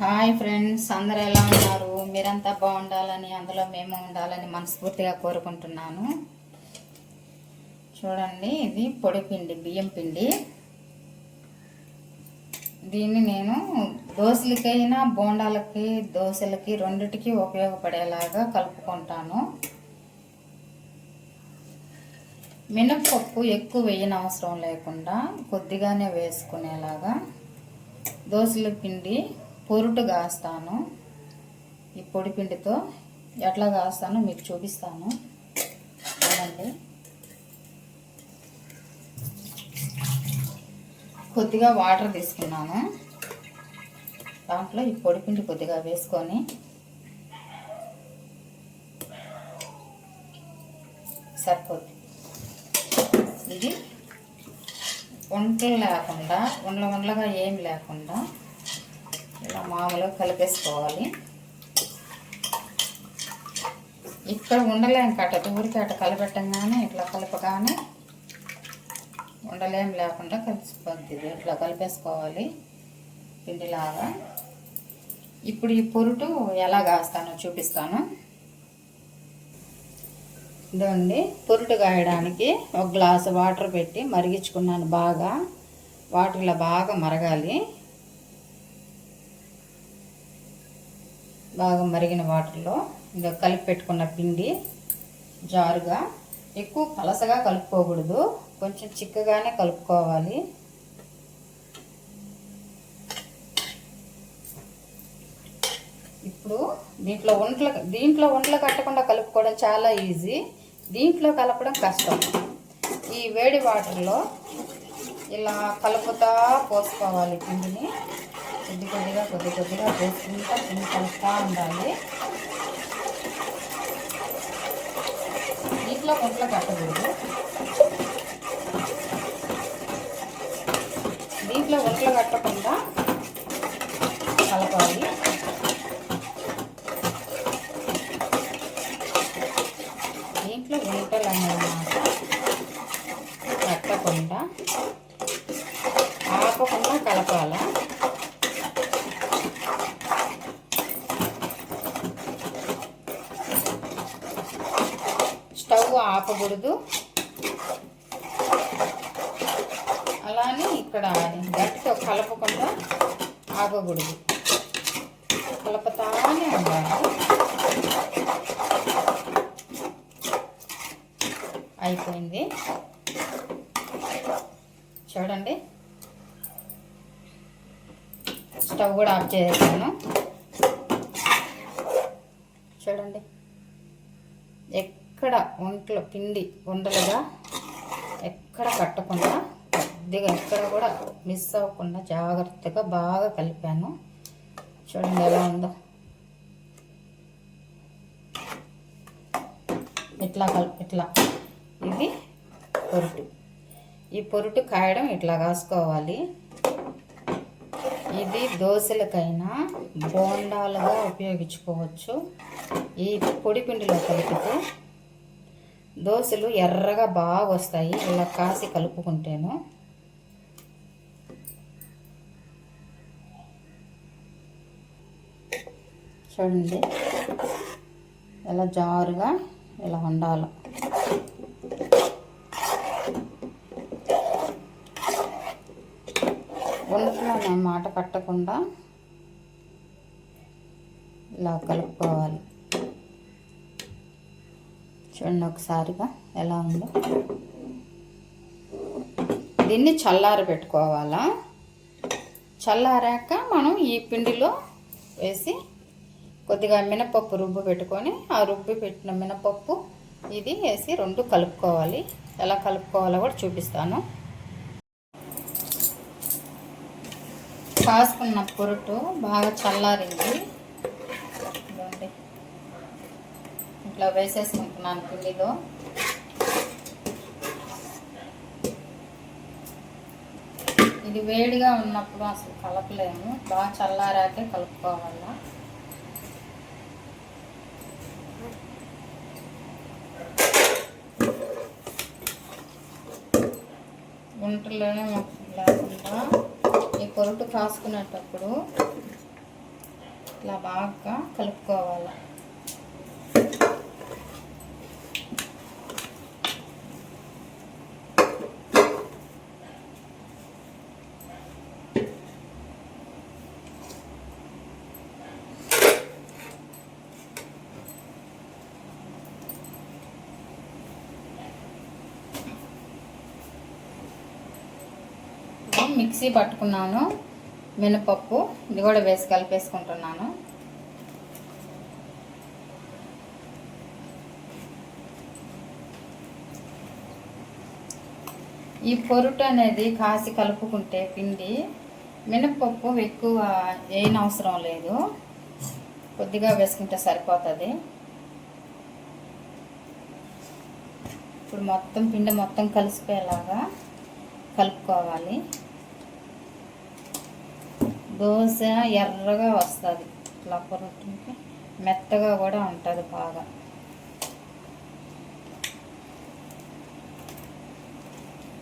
Hi friends, అందరూ ఎలా ఉన్నారు? మీరంతా బాగుండాలని, అందులో మేము ఉండాలని మనస్ఫూర్తిగా కోరుకుంటున్నాను. చూడండి, ఇది పొడి పిండి, బియ్యం పిండి. దీన్ని నేను దోశలకైనా బోండాలకి, దోశలకి రెండిటికి ఉపయోగపడేలాగా కలుపుకుంటాను. మినప్పప్పు ఎక్కువ వేయనవసరం లేకుండా కొద్దిగానే వేసుకునేలాగా దోశల పిండి పొరుటు కాస్తాను. ఈ పొడి పిండితో ఎట్లా కాస్తానో మీకు చూపిస్తాను. చూడండి, కొద్దిగా వాటర్ తీసుకున్నాను. దాంట్లో ఈ పొడి పిండి కొద్దిగా వేసుకొని సరిపోద్ది. ఇది వంటలు లేకుండా, ఉండలుగా ఏం లేకుండా ఇలా మామూలుగా కలిపేసుకోవాలి. ఇక్కడ ఉండలేం కట్టదు, ఊరికి అట్ట కలిపెట్టంగానే ఇట్లా కలపగానే ఉండలేం లేకుండా కలిసిపోద్ది. ఇట్లా కలిపేసుకోవాలి పిండిలాగా. ఇప్పుడు ఈ పొరుటు ఎలా కాస్తానో చూపిస్తాను. ఇదండి, పొరుటు కాయడానికి ఒక గ్లాసు వాటర్ పెట్టి మరిగించుకున్నాను. వాటర్ ఇలా బాగా మరగాలి. బాగా మరిగిన వాటర్లో ఇంకా కలిపి పెట్టుకున్న పిండి జారుగా, ఎక్కువ పలసగా కలుపుకోకూడదు, కొంచెం చిక్కగానే కలుపుకోవాలి. ఇప్పుడు దీంట్లో వంటలు కట్టకుండా కలుపుకోవడం చాలా ఈజీ, దీంట్లో కలపడం కష్టం. ఈ వేడి వాటర్లో ఇలా కలుపుతా పోసుకోవాలి పిండిని. కొద్ది కొద్దిగా పోసుకుంటా పిండి కలుపుతూ ఉండాలి. దీంట్లో వంటలు కట్టకూడదు, దీంట్లో వంటలు కట్టకుండా కలపాలి. దీంట్లో వంటలు అన్నమాట కట్టకుండా ఆపకుండా కలపాల. స్టవ్ ఆపకూడదు. అలానే ఇక్కడ గట్టితో కలపకుండా ఆపకూడదు, కలపతానే ఉండాలి. అయిపోయింది. చూడండి, స్టవ్ కూడా ఆఫ్ చేసేసాను. చూడండి, ఎక్కడ పిండి ఉండలుగా ఎక్కడ కట్టకుండా, కొద్దిగా ఎక్కడ కూడా మిస్ అవ్వకుండా జాగ్రత్తగా బాగా కలిపాను. చూడండి ఎలా ఉందో. ఇట్లా ఇది పొరుటు. ఈ పొరుటు కాయడం ఇట్లా కాసుకోవాలి. ఇది దోశలకైనా బోండాలుగా ఉపయోగించుకోవచ్చు. ఈ పొడి పిండిలో కలిపితే దోశలు ఎర్రగా బాగా వస్తాయి, ఇలా కాసి కలుపుకుంటేను. చూడండి ఎలా జారుగా ఇలా ఉండాలి. వంటలోనే మాట కట్టకుండా ఇలా కలుపుకోవాలి. చూడండి ఒకసారిగా ఎలా ఉందో. దీన్ని చల్లారి పెట్టుకోవాలా. చల్లారాక మనం ఈ పిండిలో వేసి కొద్దిగా మినపప్పు రుబ్బు పెట్టుకొని, ఆ రుబ్బి పెట్టిన మినపప్పు ఇది వేసి రెండు కలుపుకోవాలి. ఎలా కలుపుకోవాలో కూడా చూపిస్తాను. కాసుకున్న పొరుటు బాగా చల్లారింది. ఇట్లా వేసేసుకుంటున్నాను పిండిలో. ఇది వేడిగా ఉన్నప్పుడు అసలు కలపలేము, బాగా చల్లారాకే కలుపుకోవాలా. గుంటలోనే లేకుండా ఈ పొరుటు కాసుకునేటప్పుడు ఇట్లా బాగా కలుపుకోవాలి. మిక్సీ పట్టుకున్నాను మినపప్పు, ఇది కూడా వేసి కలిపేసుకుంటున్నాను. ఈ పొరుటు అనేది కాసి కలుపుకుంటే పిండి, మినపప్పు ఎక్కువ వేయనవసరం లేదు, కొద్దిగా వేసుకుంటే సరిపోతుంది. ఇప్పుడు మొత్తం పిండి మొత్తం కలిసిపోయేలాగా కలుపుకోవాలి. దోశ ఎర్రగా వస్తుంది, ఇట్లా పొరుటుకి మెత్తగా కూడా ఉంటుంది బాగా.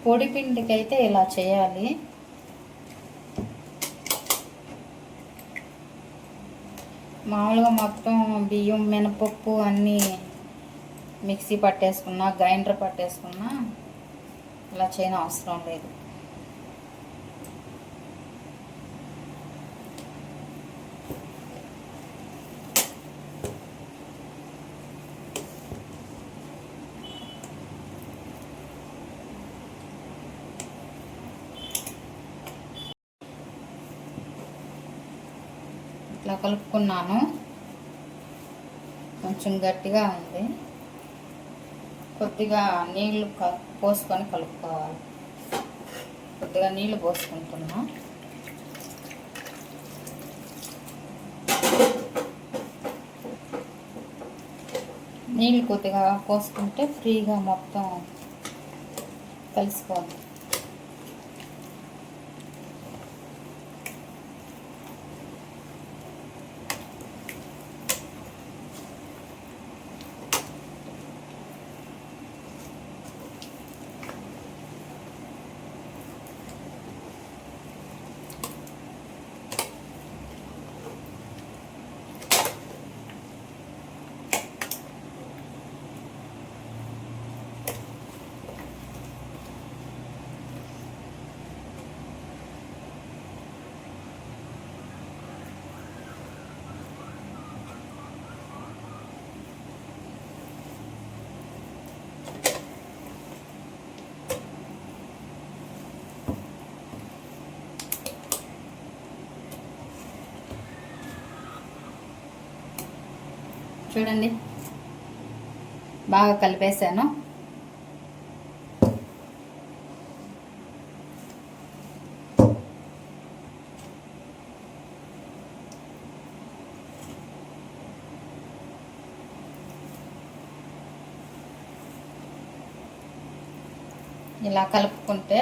పొడి పిండికి అయితే ఇలా చేయాలి. మామూలుగా మొత్తం బియ్యం మినపప్పు అన్నీ మిక్సీ పట్టేసుకున్నా, గ్రైండర్ పట్టేసుకున్నా ఇలా చేయని అవసరం లేదు. ఇట్లా కలుపుకున్నాను, కొంచెం గట్టిగా ఉంది, కొద్దిగా నీళ్ళు పోసుకొని కలుపుకోవాలి. కొద్దిగా నీళ్ళు పోసుకుంటున్నా. నీళ్ళు కొద్దిగా పోసుకుంటే ఫ్రీగా మొత్తం కలిసిపోతుంది. చూడండి, బాగా కలిపేసాను. ఇలా కలుపుకుంటే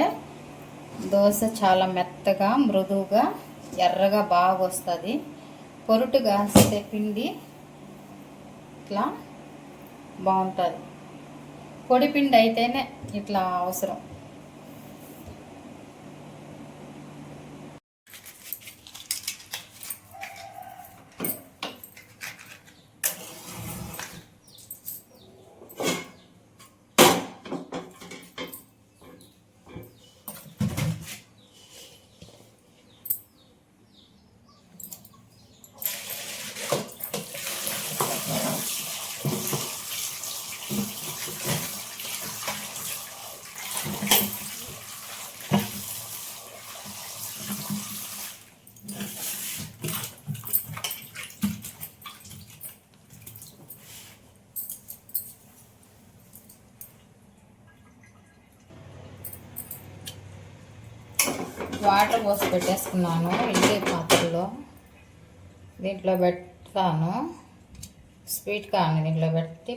దోశ చాలా మెత్తగా, మృదువుగా, ఎర్రగా బాగా వస్తుంది. పొరుటుగా వస్తే పిండి ఇట్లా బాగుంటుంది. పొడి పిండి అయితేనే ఇట్లా అవసరం. వాటర్ పోసి పెట్టేసుకున్నాను ఇడ్లీ పాత్రలో. దీంట్లో పెడతాను, స్వీట్ కార్న్ దీంట్లో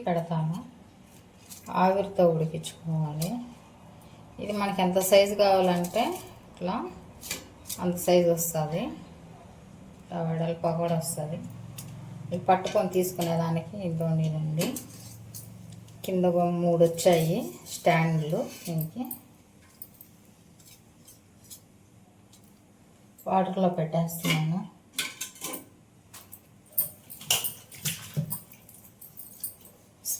పెడతాను. ఆవిరితో ఉడికించుకోవాలి. ఇది మనకి ఎంత సైజు కావాలంటే ఇట్లా అంత సైజు వస్తుంది, ఇట్లా వెడల్పు కూడా వస్తుంది. ఇది పట్టుకొని తీసుకునేదానికి ఇబ్బంది ఉంది. కింద 3 వచ్చాయి స్టాండ్లు. దీనికి వాటర్లో పెట్టేస్తున్నాను.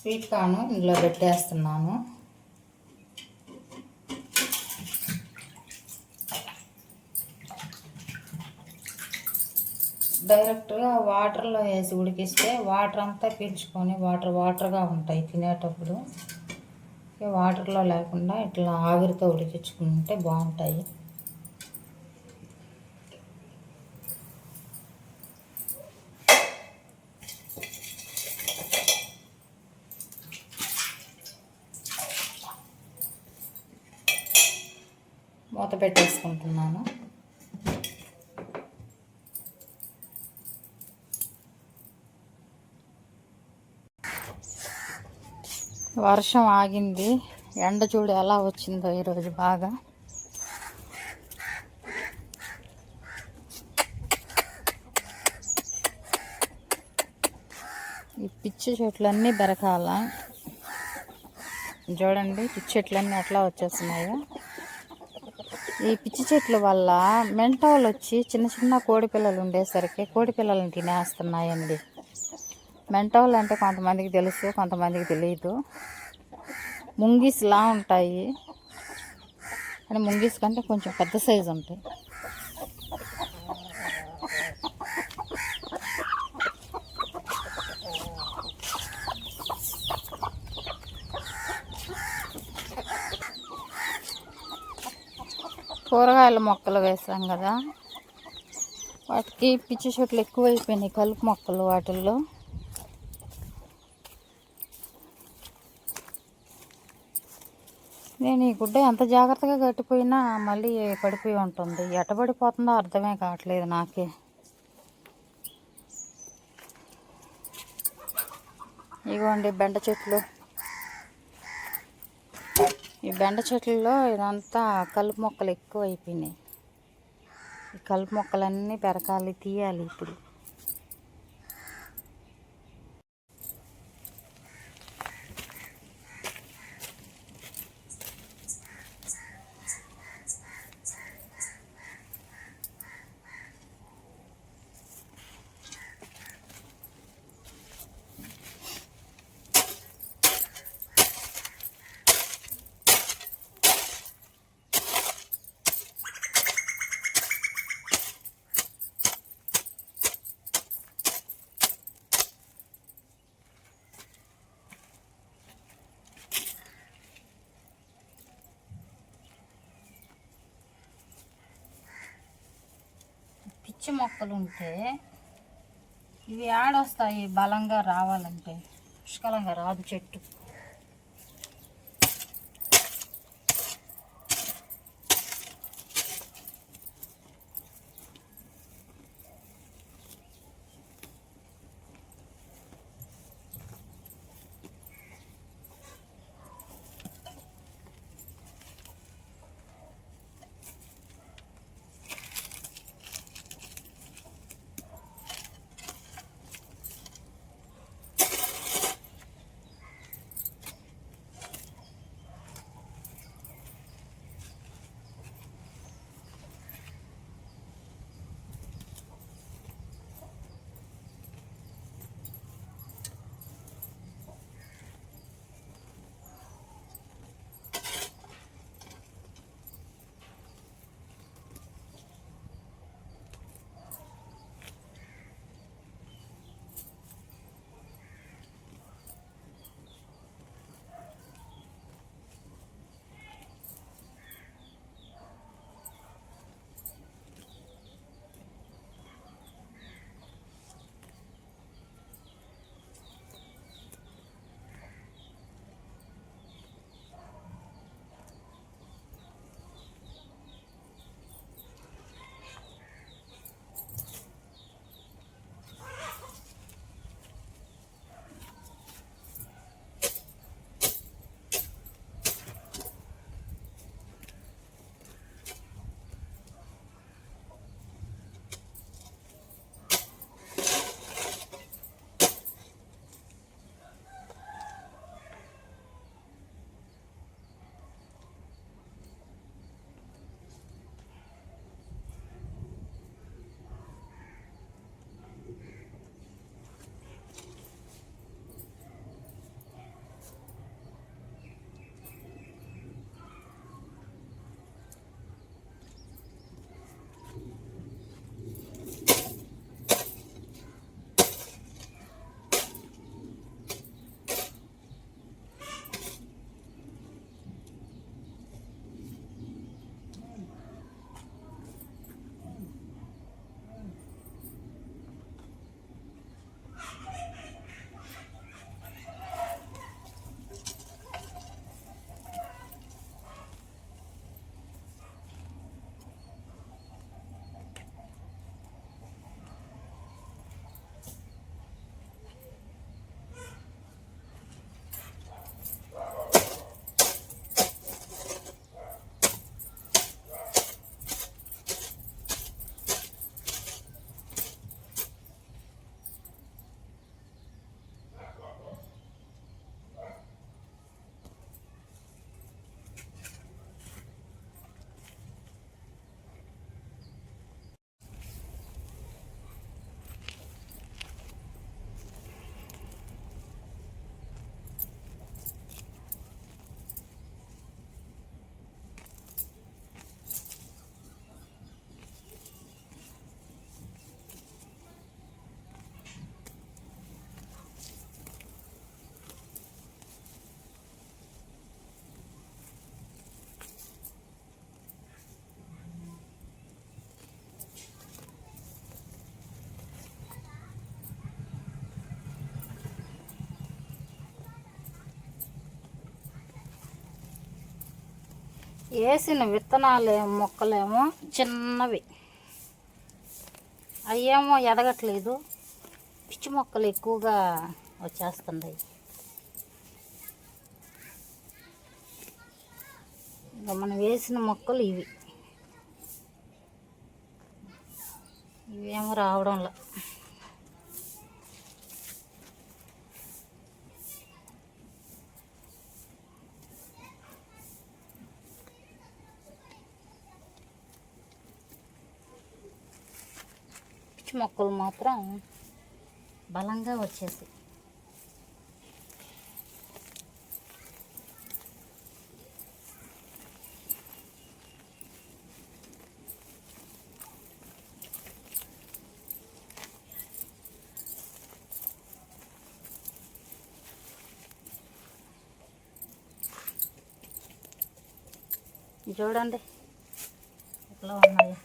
స్వీట్ కార్న్ ఇందులో పెట్టేస్తున్నాను. డైరెక్ట్గా వాటర్లో వేసి ఉడికిస్తే వాటర్ అంతా పీల్చుకొని వాటర్గా ఉంటాయి తినేటప్పుడు. వాటర్లో లేకుండా ఇట్లా ఆవిరితో ఉడికించుకుంటే బాగుంటాయి. మూత పెట్టేసుకుంటున్నాను. వర్షం ఆగింది. ఎండ చూడు ఎలా వచ్చిందో ఈరోజు బాగా. ఈ పిచ్చి చెట్లన్నీ బెరకాల. చూడండి పిచ్చి చెట్లన్నీ ఎట్లా వచ్చేస్తున్నాయో. ఈ పిచ్చి చెట్ల వల్ల మెంటోలు వచ్చి చిన్న చిన్న కోడి పిల్లలు ఉండేసరికి కోడి పిల్లలను తినేస్తున్నాయండి. మెంటోలు అంటే కొంతమందికి తెలుసు, కొంతమందికి తెలియదు. ముంగిస్లా ఉంటాయి, కానీ ముంగిస్ కంటే కొంచెం పెద్ద సైజు ఉంటాయి. కూరగాయల మొక్కలు వేసాం కదా, వాటికి పిచ్చి చెట్లు ఎక్కువైపోయినాయి, కలుపు మొక్కలు. వాటిల్లో నేను ఈ గుడ్డ ఎంత జాగ్రత్తగా కట్టిపోయినా మళ్ళీ పడిపోయి ఉంటుంది. ఎట్టబడిపోతుందో అర్థమే కావట్లేదు నాకే. ఇగోండి బెండ చెట్లు. ఈ బెండ చెట్లలో ఇదంతా కలుపు మొక్కలు ఎక్కువ అయిపోయినాయి. ఈ కలుపు మొక్కలన్నీ పెరకాలి, తీయాలి ఇప్పుడు. పిచ్చి మొక్కలు ఉంటే ఇవి ఆడొస్తాయి. బలంగా రావాలంటే పుష్కలంగా రాదు చెట్టు. వేసిన విత్తనాలు మొక్కలేమో చిన్నవి, అయ్యేమో ఎదగట్లేదు, పిచ్చి మొక్కలు ఎక్కువగా వచ్చేస్తున్నాయి. ఇంకా మనం వేసిన మొక్కలు ఇవేమో రావడంలో. పిచ్చి మొక్కలు మాత్రం బలంగా వచ్చేసి. చూడండి ఎట్లా ఉన్నాయి.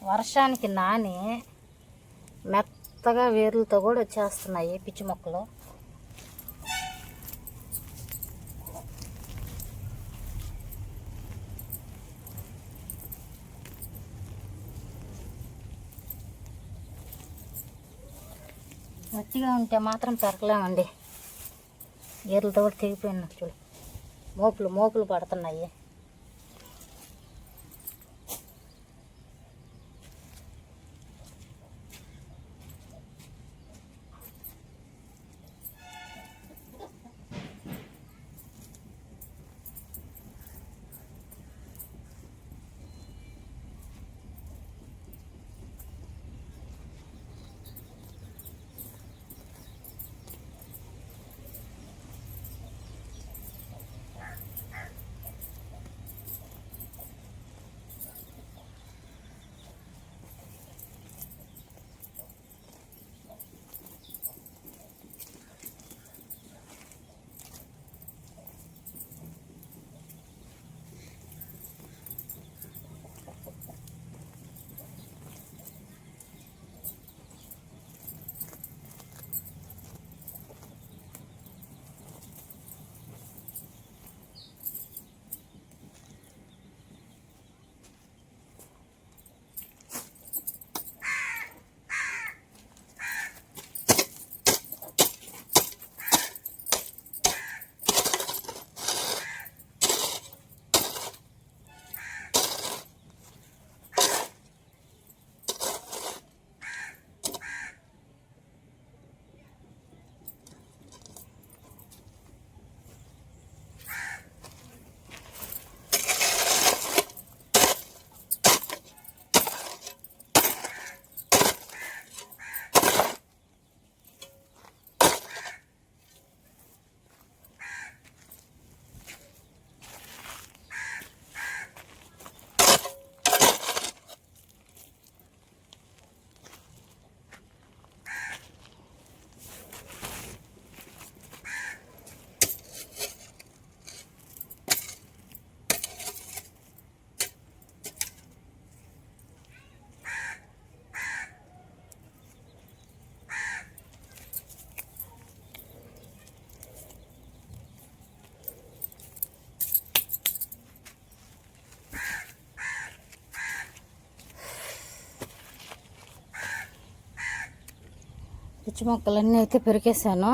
వర్షానికి నాని మెత్తగా వేర్లతో కూడా వచ్చేస్తున్నాయి పిచ్చి మొక్కలు. గట్టిగా ఉంటే మాత్రం పెరగలేమండి, వేర్లతో కూడా తెగిపోయిన చూడు, మోపులు పడుతున్నాయి. పిచ్చి మొక్కలన్నీ అయితే పెరికేసాను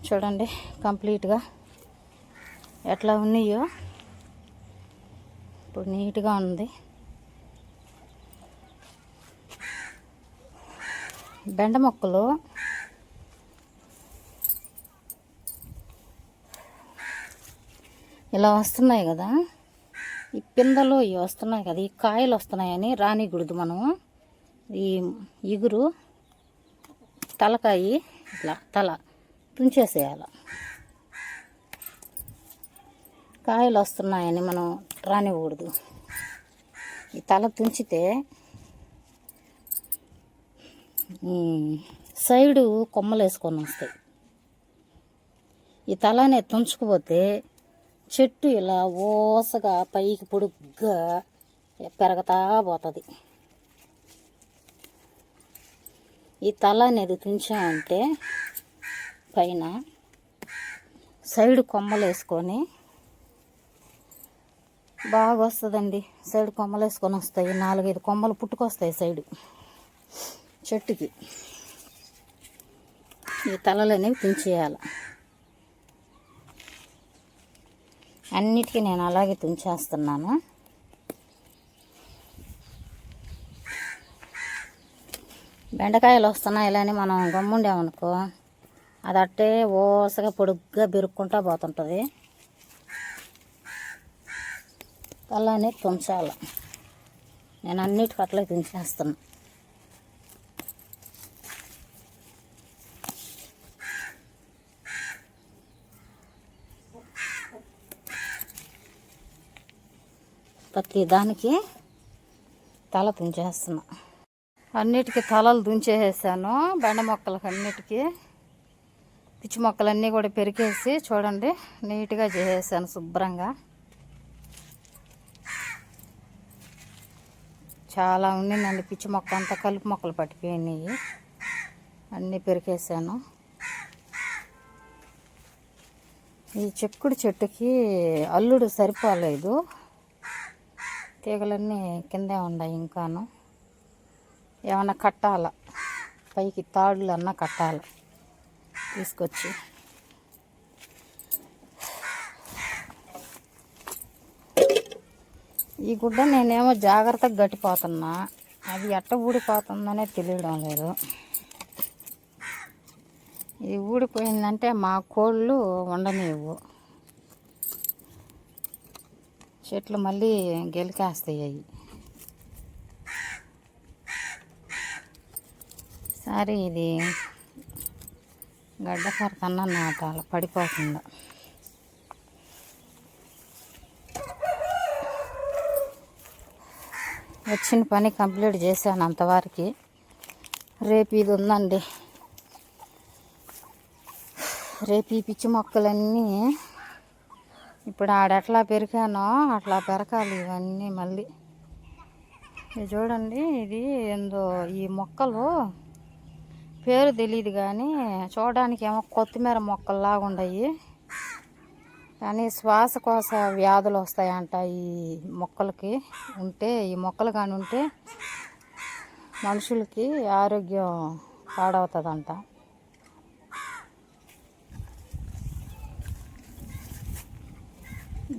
చూడండి కంప్లీట్గా ఎట్లా ఉన్నాయో. ఇప్పుడు నీట్గా ఉంది. బెండ మొక్కలు ఇలా వస్తున్నాయి కదా, ఈ పిందలు ఇవి వస్తున్నాయి కదా, ఈ కాయలు వస్తున్నాయని రానికూడదు మనము. ఈ ఇగురు తలకాయి ఇట్లా తల తుంచేసేయాలి. కాయలు వస్తున్నాయని మనం రానివ్వకూడదు. ఈ తల తుంచితే సైడు కొమ్మలు వేసుకొని వస్తాయి. ఈ తలనే తుంచుకుపోతే చెట్టు ఇలా ఓసగా పైకి పొడుగ్గా పెరగతా పోతుంది. ఈ తల అనేది తుంచామంటే పైన సైడ్ కొమ్మలు వేసుకొని బాగా వస్తుందండి. సైడ్ కొమ్మలు వేసుకొని వస్తాయి, 4-5 కొమ్మలు పుట్టుకొస్తాయి సైడు చెట్టుకి. ఈ తలలు అనేవి తుంచేయాలి. అన్నిటికీ నేను అలాగే తుంచేస్తున్నాను. బెండకాయలు వస్తున్నాయి ఇలా అని మనం గమ్ముండామనుకో, అది అట్టే ఓసగా పొడుగ్గా బెరుక్కుంటా పోతుంటుంది. అలానే తుంచాలి. నేను అన్నిటికీ అట్లే తుంచేస్తాను. ప్రతి దానికి తల తుంచేస్తున్నా. అన్నిటికీ తలలు తుంచేసాను. బెండ మొక్కలకి అన్నిటికీ పిచ్చి మొక్కలన్నీ కూడా పెరికేసి చూడండి నీట్గా చేసేసాను శుభ్రంగా. చాలా ఉండిందండి పిచ్చి మొక్క అంతా, కలుపు మొక్కలు పట్టిపోయినాయి. అన్నీ పెరికేసాను. ఈ చిక్కుడు చెట్టుకి అల్లుడు సరిపోలేదు, తీగలన్నీ కిందే ఉన్నాయి. ఇంకాను ఏమన్నా కట్టాల, పైకి తాడులు అన్నా కట్టాలి తీసుకొచ్చి. ఈ గుడ్డ నేనేమో జాగ్రత్తగా గట్టిపోతున్నా, అది ఎట్ట ఊడిపోతుందనే తెలియడం లేదు. ఇది ఊడిపోయిందంటే మా కోళ్ళు ఉండనివ్వు, చెట్లు మళ్ళీ గెలికేస్తాయి. అవి సరే ఇది గడ్డకర కన్నా నాటాల, పడిపోకుండా. వచ్చిన పని కంప్లీట్ చేశాను అంతవరకు. రేపు ఇది ఉందండి, రేపు ఈ పిచ్చి మొక్కలన్నీ ఇప్పుడు ఆడెట్లా పెరిగానో అట్లా పెరకాలి ఇవన్నీ మళ్ళీ. ఇది చూడండి, ఇది ఏందో ఈ మొక్కలు పేరు తెలియదు కానీ చూడడానికి ఏమో కొత్తిమీర మొక్కల్లాగా ఉన్నాయి, కానీ శ్వాసకోశ వ్యాధులు వస్తాయంట ఈ మొక్కలకి ఉంటే. ఈ మొక్కలు కానీ ఉంటే మనుషులకి ఆరోగ్యం పాడవుతుందంట.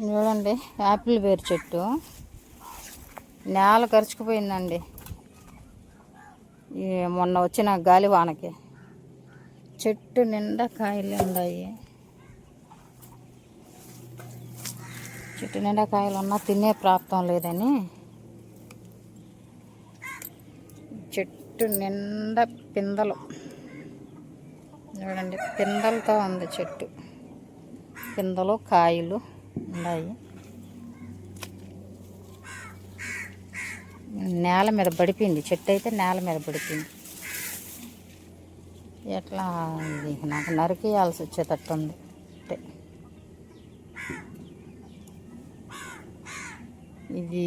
చూడండి యాపిల్ బేర్ చెట్టు నేల గరుచుకుపోయిందండి ఈ మొన్న వచ్చిన గాలివానకి. చెట్టు నిండా కాయలు ఉన్నాయి. చెట్టు నిండా కాయలు ఉన్నా తినే ప్రాప్తం లేదని చెట్టు నిండా పిందలు. చూడండి పిందలతో ఉంది చెట్టు, పిందలు కాయలు ఉన్నాయి. నేల మీద పడిపోయింది చెట్టు, అయితే నేల మీద పడిపోయింది. ఎట్లా ఇది నాకు నరికేయాల్సి వచ్చేటట్టు ఉంది. ఇది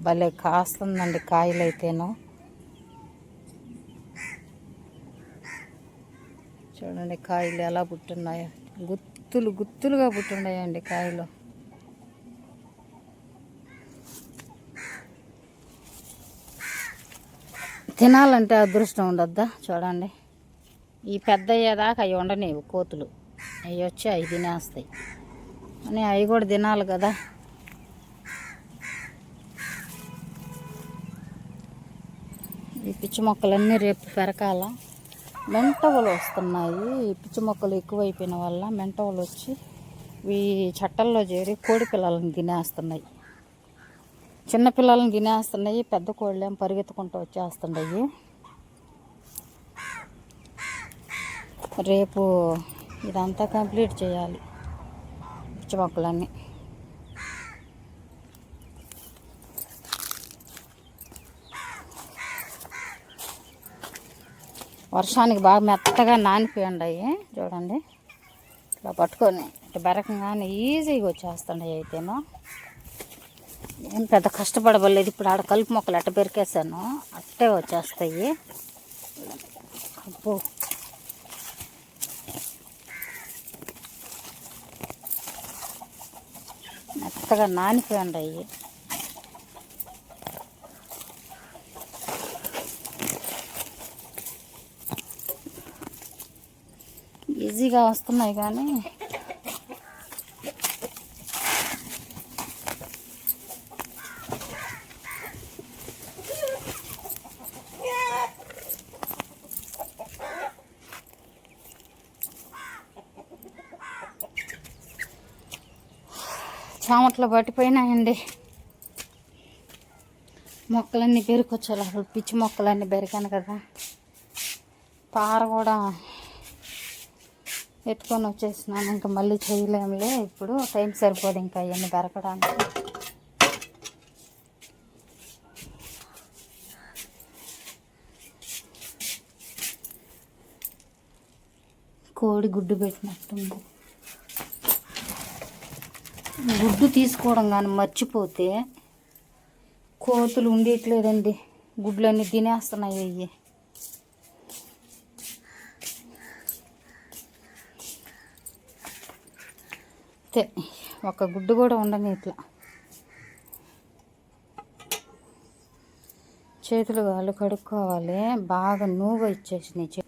భలే కాస్తుందండి కాయలు అయితేను. చూడండి కాయలు ఎలా పుట్టున్నాయో, గుత్తులు గుత్తులుగా పుట్టున్నాయండి కాయలు. తినాలంటే అదృష్టం ఉండద్దా. చూడండి ఈ పెద్ద అయ్యేదాకా అవి ఉండనివి కోతులు, అవి వచ్చి అవి తినేస్తాయి అని అవి కూడా తినాలి కదా. ఈ పిచ్చి మొక్కలన్నీ రేపు పెరకాల. మెంటవలు వస్తున్నాయి, ఈ పిచ్చి మొక్కలు ఎక్కువైపోయిన వల్ల మెంటవలు వచ్చి ఈ చట్టల్లో చేరి కోడి పిల్లలను తినేస్తున్నాయి. చిన్న పిల్లలను తినేస్తున్నాయి, పెద్ద కోళ్ళేం పరిగెత్తుకుంటూ వచ్చేస్తున్నాయి. రేపు ఇదంతా కంప్లీట్ చేయాలి పిచ్చి మొక్కలన్నీ. వర్షానికి బాగా మెత్తగా నానిపోయిండాయి చూడండి. ఇట్లా పట్టుకొని ఇట్లా బెరకంగానే ఈజీగా వచ్చేస్తున్నాయి. అయితేనో ఏం పెద్ద కష్టపడబలేదు. ఇప్పుడు ఆడ కలుపు మొక్కలు అట్ట పెరికేసాను, అట్టే వచ్చేస్తాయి. అబ్బో, మెత్తగా నానిపోయిండాయి. ఈజీగా వస్తున్నాయి కానీ చామట్లో పట్టిపోయినాయండి. మొక్కలన్నీ పెరుకొచ్చాలి. అసలు పిచ్చి మొక్కలన్నీ పెరిగాను కదా. పార కూడా ఎత్తుకొని వచ్చేసినాను. ఇంకా మళ్ళీ చేయలేములే, ఇప్పుడు టైం సరిపోదు ఇంకా అవన్నీ పెరగడానికి. కోడి గుడ్డు పెట్టినట్టుంది. గుడ్డు తీసుకోవడం కానీ మర్చిపోతే కోతులు ఉండేట్లేదండి. గుడ్లన్నీ తినేస్తున్నాయి. అయ్యి ఒక గుడ్డు కూడా ఉండని. ఇట్లా చేతులు కాళ్ళు కడుక్కోవాలి. బాగా నూగా ఇచ్చేసినాయి.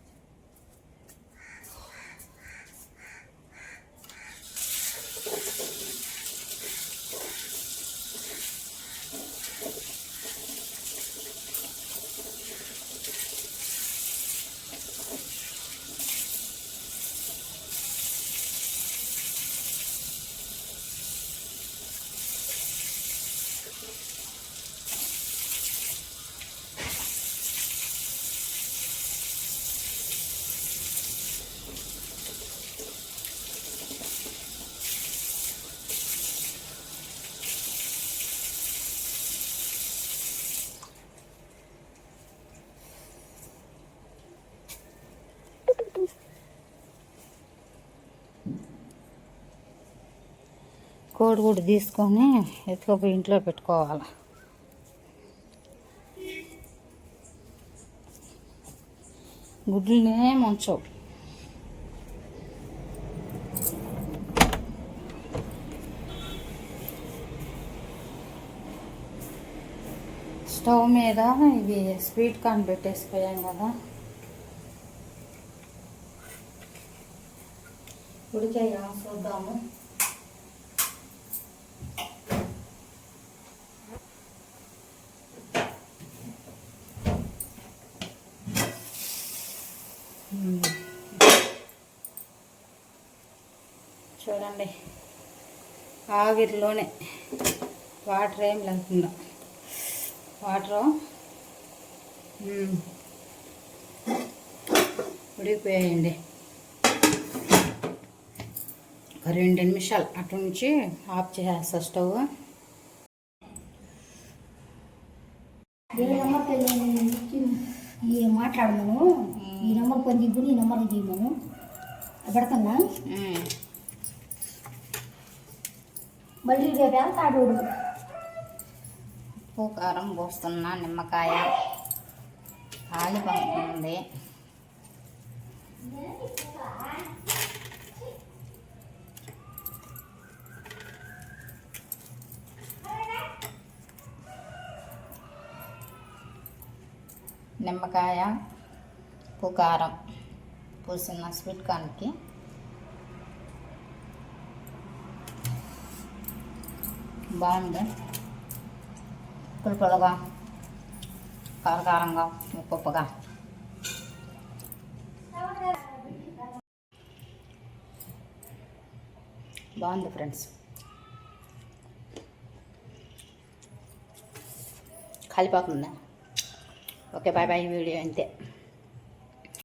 కోడిగుడ్డు తీసుకొని ఎత్తుకపోయి ఇంట్లో పెట్టుకోవాలి. గుడ్లనే మంచవు. స్టవ్ మీద ఇవి స్వీట్ కార్న్ పెట్టేసిపోయాం కదా, ఉడికాయా చూద్దాము. చూడండి, ఆవిరిలోనే, వాటర్ ఏం లేకుండా, వాటరు ఉడికిపోయాయండి. ఒక 2 నిమిషాలు అటు నుంచి ఆఫ్ చేసేస్తా స్టవ్. మాట్లాడమను, ఈ నెంబర్ పని దిగు, ఈ నెంబర్ తీయమను పెడతాను. మళ్ళీ రేపు వెళ్తాడు. ఉప్పు కారం పోస్తున్నా, నిమ్మకాయ కాలిపోతుంది. నిమ్మకాయ, ఉప్పు కారం పూసిన స్వీట్ కార్న్కి బాగుంది. పులుపులుగా, కారకారంగా, ఉప్పుగా. బాగుంది ఫ్రెండ్స్. కాలిపోతుందా? Okay, bye bye. వీడియో అంతే.